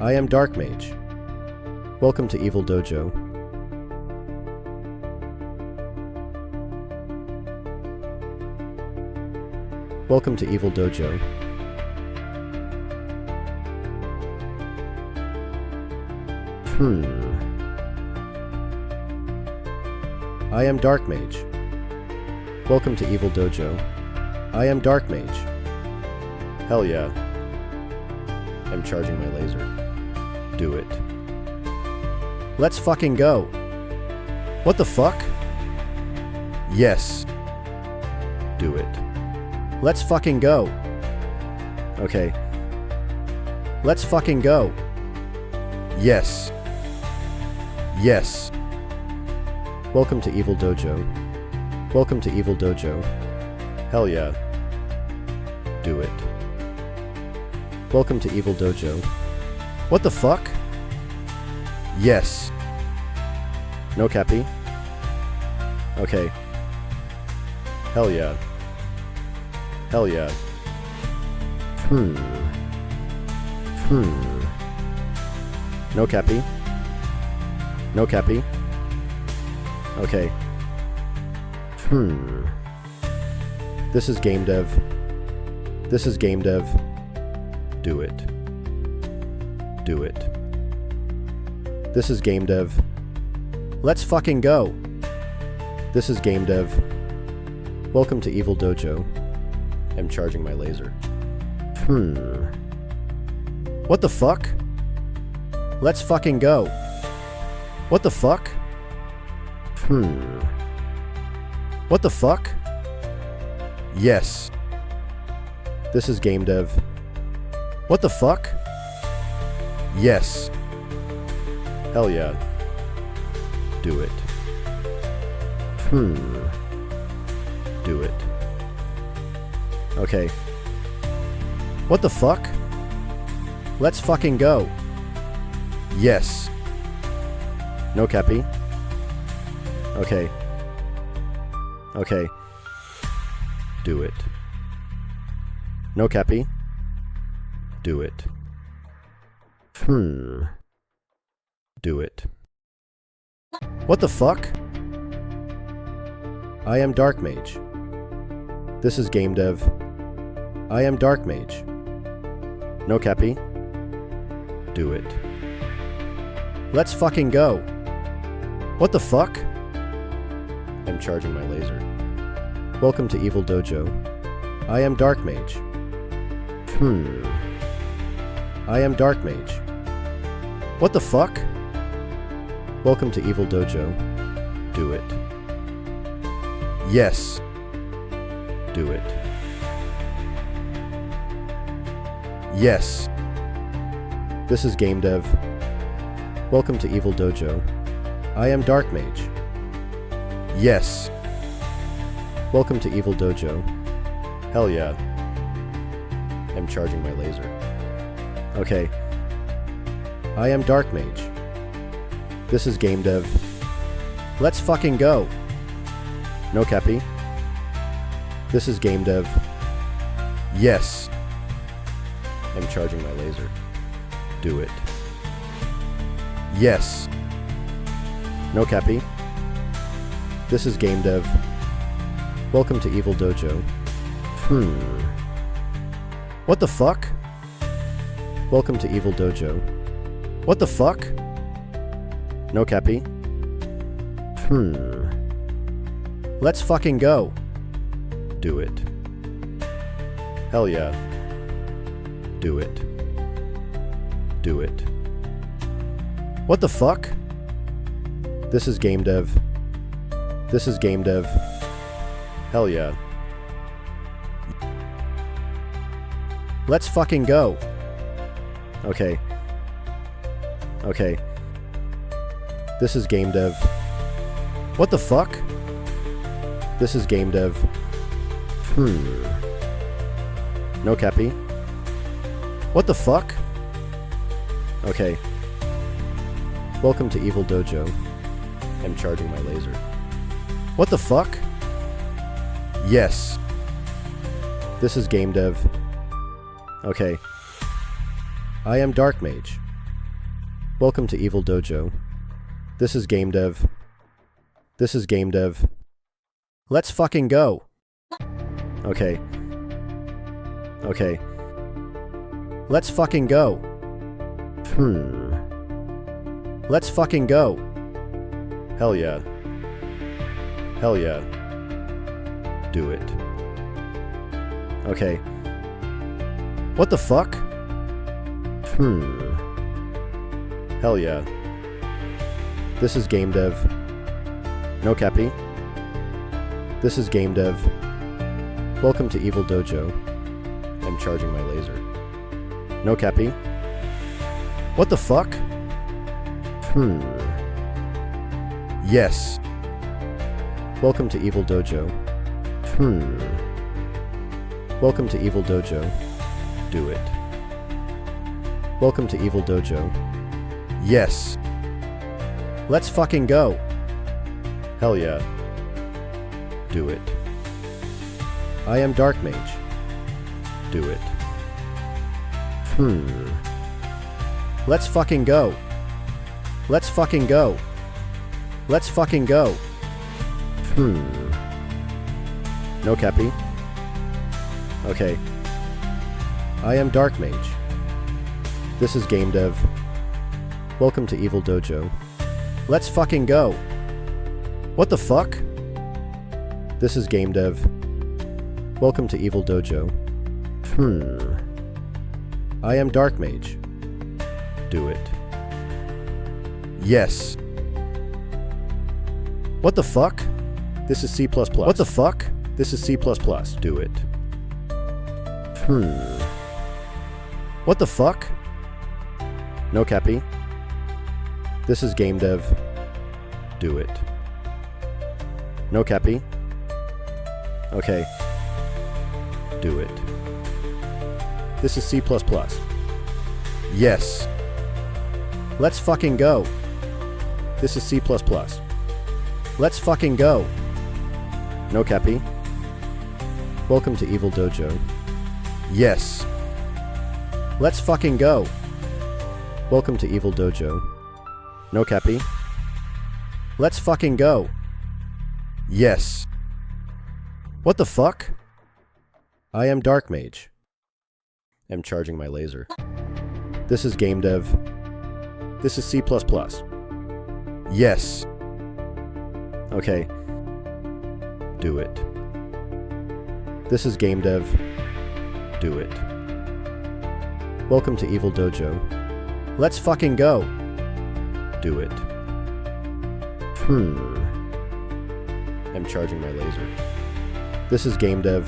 I am Dark Mage. Welcome to Evil Dojo. Welcome to Evil Dojo. I am Dark Mage. Welcome to Evil Dojo. I am Dark Mage. Hell yeah. I'm charging my laser. Do it. Let's fucking go. What the fuck? Yes. Do it. Let's fucking go. Okay. Let's fucking go. Yes. Yes. Welcome to Evil Dojo. Welcome to Evil Dojo. Hell yeah. Do it. Welcome to Evil Dojo. What the fuck? Yes. No cappy? Okay. Hell yeah. Hell yeah. No cappy? No cappy? Okay. This is gamedev. This is gamedev. Do it. Do it. This is gamedev. Let's fucking go. This is gamedev. Welcome to Evil Dojo. I'm charging my laser. What the fuck? Let's fucking go. What the fuck? What the fuck? Yes. This is gamedev. What the fuck? Yes. Hell yeah. Do it. Do it. Okay. What the fuck? Let's fucking go. Yes. No cappy? Okay. Okay. Do it. No cappy? Do it. Do it. What the fuck? I am Dark Mage. This is gamedev. I am Dark Mage. No cappy? Do it. Let's fucking go. What the fuck? I'm charging my laser. Welcome to Evil Dojo. I am Dark Mage. I am Dark Mage. What the fuck? Welcome to Evil Dojo. Do it. Yes. Do it. Yes. This is gamedev. Welcome to Evil Dojo. I am Dark Mage. Yes. Welcome to Evil Dojo. Hell yeah. I'm charging my laser. Okay. I am Dark Mage. This is gamedev. Let's fucking go. No cappy? This is gamedev. Yes. I'm charging my laser. Do it. Yes. No cappy? This is gamedev. Welcome to Evil Dojo. What the fuck? Welcome to Evil Dojo. What the fuck? No cappy? Let's fucking go. Do it. Hell yeah. Do it. Do it. What the fuck? This is gamedev. This is gamedev. Hell yeah. Let's fucking go. Okay. Okay. This is gamedev. What the fuck? This is gamedev. No cappy? What the fuck? Okay. Welcome to Evil Dojo. I'm charging my laser. What the fuck? Yes. This is gamedev. Okay. I am Dark Mage. Welcome to Evil Dojo. This is gamedev. This is gamedev. Let's fucking go. Okay. Okay. Let's fucking go. Let's fucking go. Hell yeah. Hell yeah. Do it. Okay. What the fuck? Hell yeah. This is gamedev. No cappy. This is gamedev. Welcome to Evil Dojo. I'm charging my laser. No cappy. What the fuck? Yes. Welcome to Evil Dojo. Welcome to Evil Dojo. Do it. Welcome to Evil Dojo. Yes. Let's fucking go. Hell yeah. Do it. I am Dark Mage. Do it. Let's fucking go. Let's fucking go. Let's fucking go. No cappy. Okay. I am Dark Mage. This is gamedev. Welcome to Evil Dojo. Let's fucking go. What the fuck? This is gamedev. Welcome to Evil Dojo. I am Dark Mage. Do it. Yes. What the fuck? This is CPlusPlus. What the fuck? This is CPlusPlus. Do it. What the fuck? No cappy. This is gamedev. Do it. No cappy. Okay. Do it. This is CPlusPlus. Yes. Let's fucking go. This is CPlusPlus. Let's fucking go. No cappy. Welcome to Evil Dojo. Yes. Let's fucking go. Welcome to Evil Dojo. No cappy. Let's fucking go. Yes. What the fuck? I am Dark Mage. I'm charging my laser. This is gamedev. This is CPlusPlus. Yes. Okay. Do it. This is gamedev. Do it. Welcome to Evil Dojo. Let's fucking go. Do it. I'm charging my laser. This is gamedev.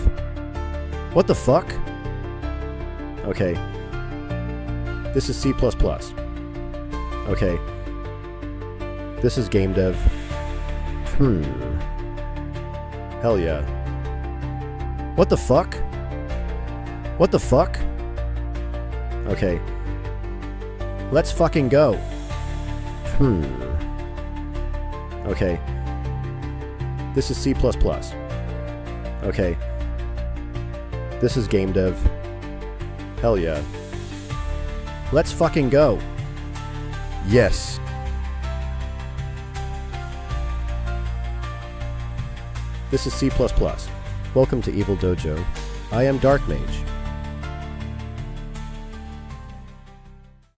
What the fuck? Okay. This is CPlusPlus. Okay. This is gamedev. Hell yeah. What the fuck? What the fuck? Okay. Let's fucking go. Okay. This is CPlusPlus. Okay. This is gamedev. Hell yeah. Let's fucking go. Yes. This is CPlusPlus. Welcome to Evil Dojo. I am Dark Mage.